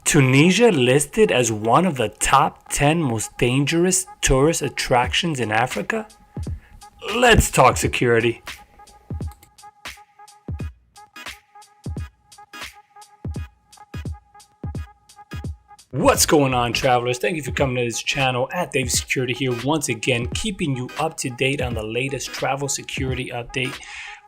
Tunisia listed as one of the top 10 most dangerous tourist attractions in Africa? Let's talk security. What's going on, travelers? Thank you for coming to this channel at Dave Security here once again, keeping you up to date on the latest travel security update.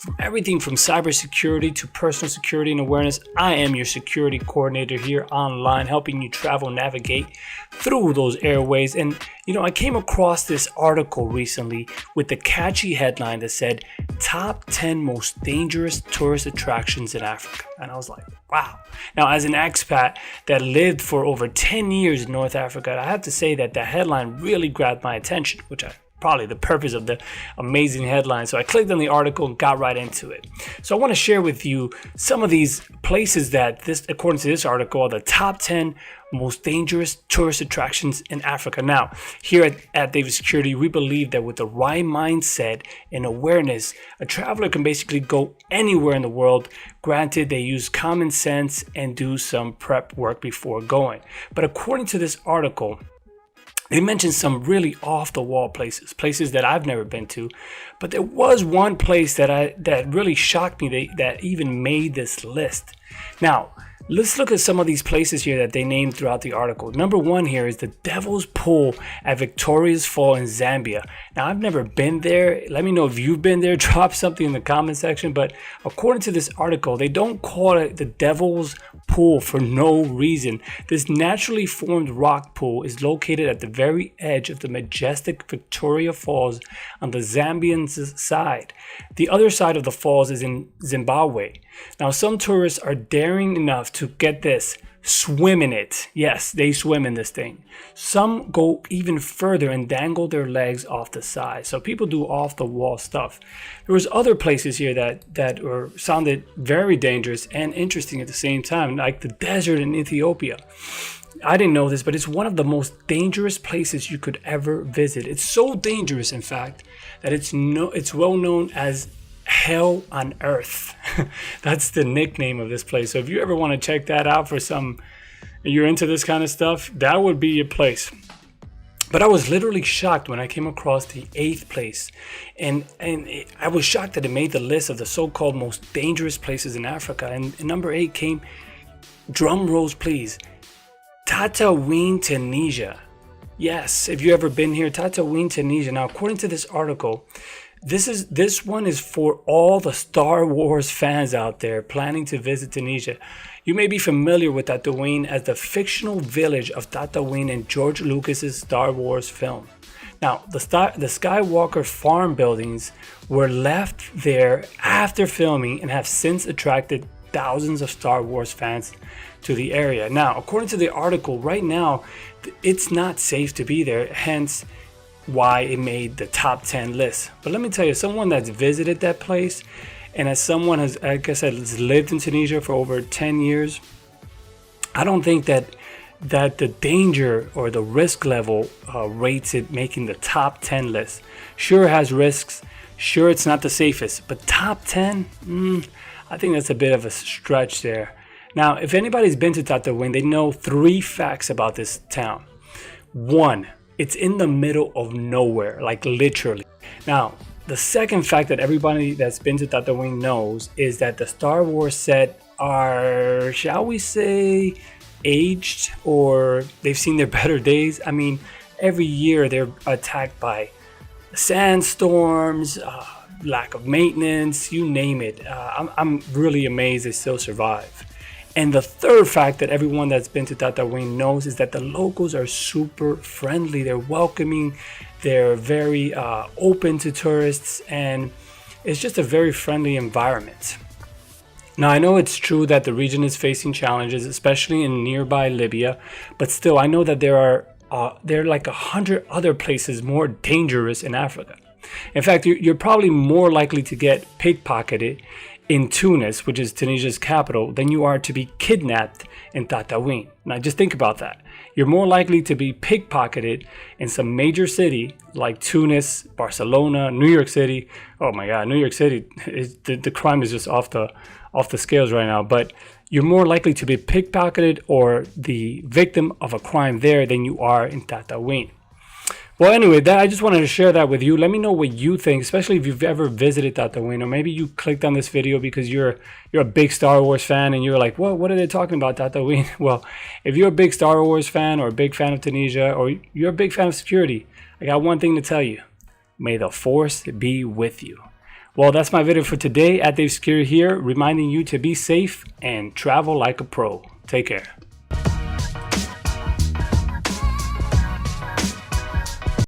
From everything from cybersecurity to personal security and awareness, I am your security coordinator here online, helping you travel navigate through those airways. And I came across this article recently with the catchy headline that said top 10 most dangerous tourist attractions in Africa. And I was like, wow. Now, as an expat that lived for over 10 years in North Africa, I have to say that the headline really grabbed my attention, which I probably the purpose of the amazing headline. So I clicked on the article and got right into it. So I want to share with you some of these places that according to this article, are the top 10 most dangerous tourist attractions in Africa. Now, here at David Security, we believe that with the right mindset and awareness, a traveler can basically go anywhere in the world. Granted, they use common sense and do some prep work before going. But according to this article, they mentioned some really off-the-wall places that I've never been to, but there was one place that really shocked me that even made this list. Now, let's look at some of these places here that they named throughout the article. Number one here is the Devil's Pool at Victoria's Fall in Zambia. Now, I've never been there. Let me know if you've been there. Drop something in the comment section. But according to this article, they don't call it the Devil's Pool for no reason. This naturally formed rock pool is located at the very edge of the majestic Victoria Falls on the Zambian side. The other side of the falls is in Zimbabwe. Now, some tourists are daring enough to, get this, swim in it. Yes, they swim in this thing. Some go even further and dangle their legs off the side. So people do off the wall stuff. There was other places here that sounded very dangerous and interesting at the same time, like the desert in Ethiopia. I didn't know this, but it's one of the most dangerous places you could ever visit. It's so dangerous, in fact, that it's well known as Hell on Earth. That's the nickname of this place. So if you ever want to check that out you're into this kind of stuff, that would be your place. But I was literally shocked when I came across the 8th place. And I was shocked that it made the list of the so-called most dangerous places in Africa. And number 8 came, drum rolls please, Tataouine, Tunisia. Yes, if you ever been here, Tataouine, Tunisia. Now, according to this article, this one is for all the Star Wars fans out there planning to visit Tunisia. You may be familiar with Tataouine as the fictional village of Tataouine in George Lucas's Star Wars film. Now, the Skywalker farm buildings were left there after filming and have since attracted thousands of Star Wars fans to the area. Now, according to the article, right now, it's not safe to be there, hence why it made the top 10 list. But let me tell you, someone that's visited that place, and as someone has, like I said, has lived in Tunisia for over 10 years, I don't think that the danger or the risk level rates it making the top 10 list. Sure, it has risks. Sure, it's not the safest, but top 10, I think that's a bit of a stretch there. Now, if anybody's been to Tataouine, they know 3 facts about this town. 1, it's in the middle of nowhere, like literally. Now, the second fact that everybody that's been to Tataouine knows is that the Star Wars set are, shall we say, aged, or they've seen their better days. I mean, every year they're attacked by sandstorms, lack of maintenance, you name it. I'm really amazed they still survive. And the third fact that everyone that's been to Tataouine knows is that the locals are super friendly. They're welcoming, they're very open to tourists, and it's just a very friendly environment. Now, I know it's true that the region is facing challenges, especially in nearby Libya, but still, I know that there are like 100 other places more dangerous in Africa. In fact, you're probably more likely to get pickpocketed in Tunis, which is Tunisia's capital, than you are to be kidnapped in Tataouine. Now just think about that. You're more likely to be pickpocketed in some major city like Tunis, Barcelona, New York City. Oh my God, New York City, the crime is just off off the scales right now, but you're more likely to be pickpocketed or the victim of a crime there than you are in Tatooine. Well, anyway, I just wanted to share that with you. Let me know what you think, especially if you've ever visited Tatooine, or maybe you clicked on this video because you're a big Star Wars fan and you're like, what are they talking about, Tatooine? Well, if you're a big Star Wars fan or a big fan of Tunisia or you're a big fan of security, I got one thing to tell you. May the Force be with you. Well, that's my video for today. At Dave Security here, reminding you to be safe and travel like a pro. Take care.